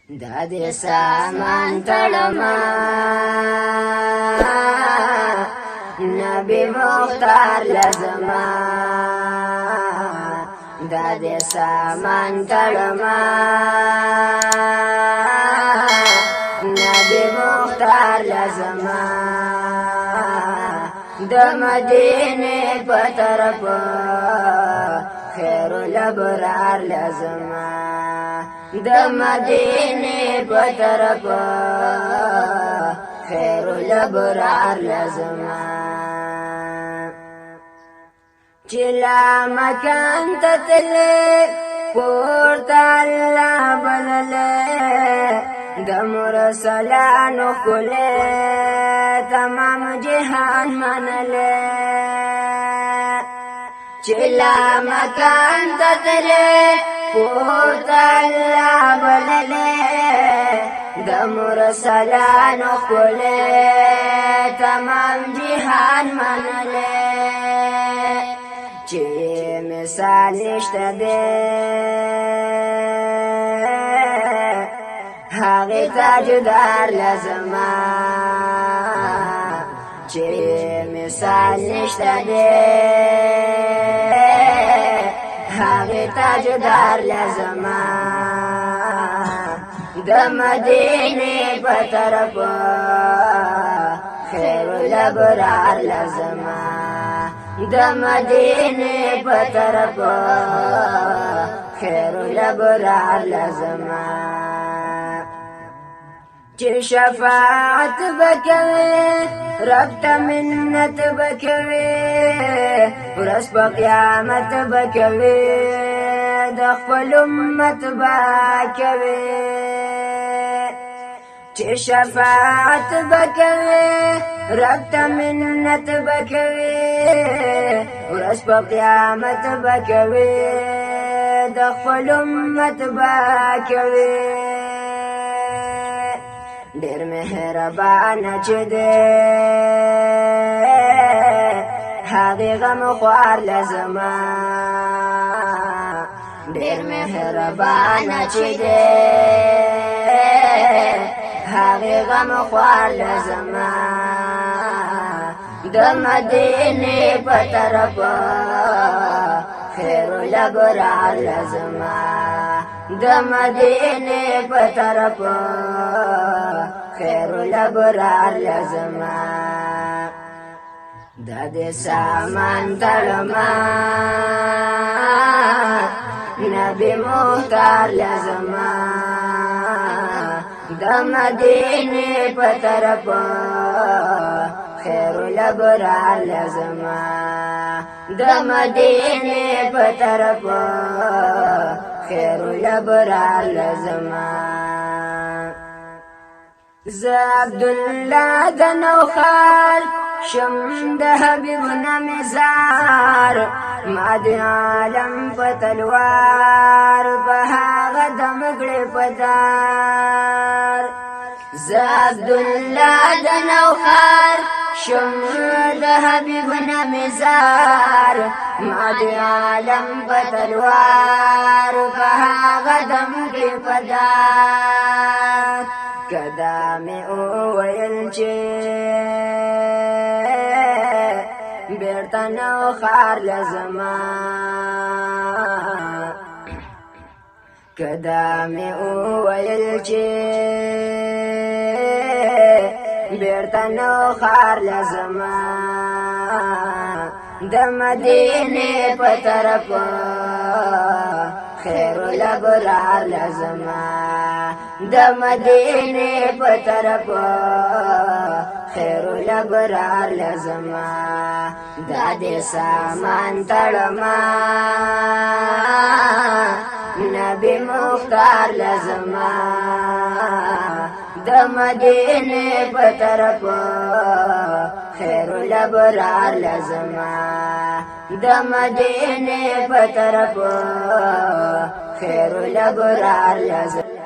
دا دې سامان تړما نبی مختار لزما دا دې سامان تړما نبی مختار لزما د مدینه په طرف خیر الابرار لزما د مدینه په طرف خیر الابرار لزما چلا مکان تتلې پورته الله بللې د مرسلانو کله تمام جهان منلې چلا مکان تتلې پورته الله بللې د مرسلانو کله تمام جهان منلې چې مثال نشته دې هغه تاجدار لزما چې مثال نشته دې هغه تاجدار لزما د مدینه په طرف خیر الابرار لزما د مدینه په طرف خیر الابرار لزما چې شفاعت بکوي رب ته منت بکوي ورځ په قیامت بکوي د خپل امت بکوي چې شفاعت بکوي رب ته منت بکوي ورځ په قیامت بکوي د خپل امت بکوي ډېر مهربان چې دې هغه غم خوار لزما ډېر مهربان چې دې هغه غم خوار لزما د مدینه په طرف خیر الابرار لزما د مدینه په طرف خیر الابرار لزما دا دې سامان تړما نبی مختار لزما د مدینه په طرف خیر الابرار لزما د مدینه په طرف خیر الابرار لزما ز عبدالله د نوخار شم د حبیب نمزار ما د عالم په تلوار په هغه د مګړې پدار ز عبدالله د نوخار شم د حبیب نمزار ما د عالم په تلوار په هغه د مګړې پدار کدا مې وویل چې بیرته نوخار لزما کدا مې وویل چې بیرته نوخار لزما د مدینه په طرف خیر الابرار لزما د مدینه په طرف خیر الابرار لزما دا دې سامان تړما نبی مختار لزما د مدینه په طرف خیر الابرار لزما د مدینه په طرف خیر الابرار لزما